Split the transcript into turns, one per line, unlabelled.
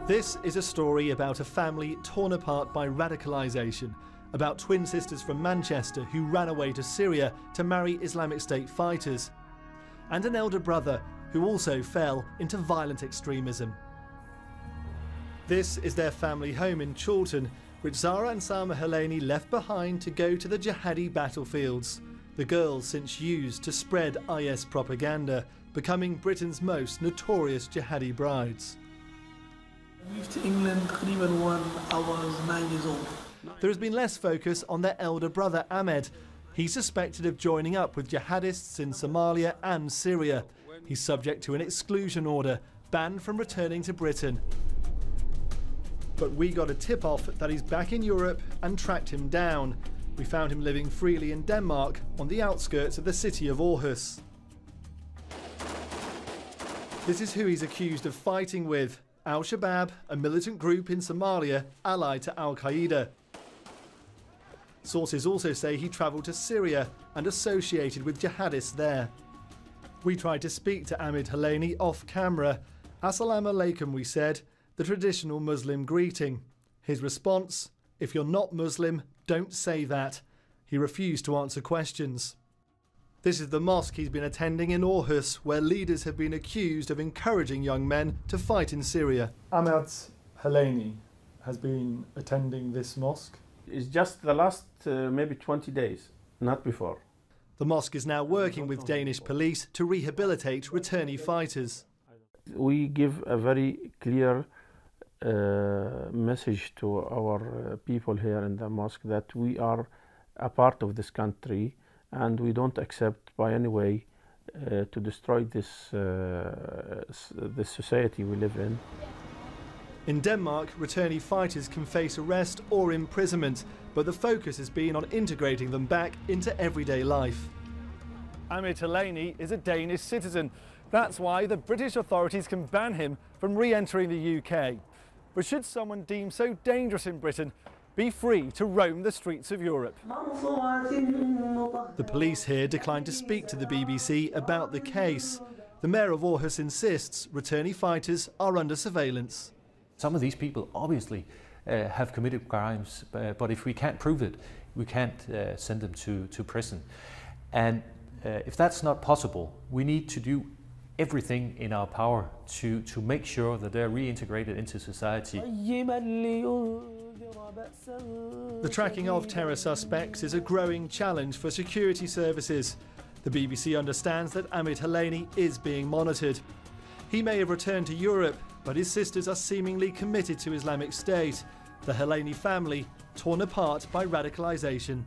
This is a story about a family torn apart by radicalisation, about twin sisters from Manchester who ran away to Syria to marry Islamic State fighters, and an elder brother who also fell into violent extremism. This is their family home in Chorlton, which Zara and Salma Helani left behind to go to the jihadi battlefields. The girls since used to spread IS propaganda, becoming Britain's most notorious jihadi brides.
I moved to England when I was 9 years old.
There has been less focus on their elder brother Ahmed. He's suspected of joining up with jihadists in Somalia and Syria. He's subject to an exclusion order, banned from returning to Britain. But we got a tip-off that he's back in Europe and tracked him down. We found him living freely in Denmark on the outskirts of the city of Aarhus. This is who he's accused of fighting with. Al-Shabaab, a militant group in Somalia allied to Al-Qaeda. Sources also say he travelled to Syria and associated with jihadists there. We tried to speak to Ahmed Helani off camera. Assalamu alaikum, we said, the traditional Muslim greeting. His response, if you're not Muslim, don't say that. He refused to answer questions. This is the mosque he's been attending in Aarhus, where leaders have been accused of encouraging young men to fight in Syria. Ahmed Helani has been attending this mosque.
It's just the last maybe 20 days, not before.
The mosque is now working with Danish police to rehabilitate returnee fighters.
We give a very clear message to our people here in the mosque that we are a part of this country and we don't accept by any way to destroy this society we live in.
In Denmark, returnee fighters can face arrest or imprisonment, but the focus has been on integrating them back into everyday life. Ahmed Helani is a Danish citizen. That's why the British authorities can ban him from re-entering the UK. But should someone deemed so dangerous in Britain be free to roam the streets of Europe? The police here declined to speak to the BBC about the case. The mayor of Aarhus insists returnee fighters are under surveillance.
Some of these people obviously have committed crimes, but if we can't prove it, we can't send them to prison. And if that's not possible, we need to do everything in our power to make sure that they're reintegrated into society.
The tracking of terror suspects is a growing challenge for security services. The BBC understands that Ahmed Helani is being monitored. He may have returned to Europe, but his sisters are seemingly committed to Islamic State. The Helani family torn apart by radicalisation.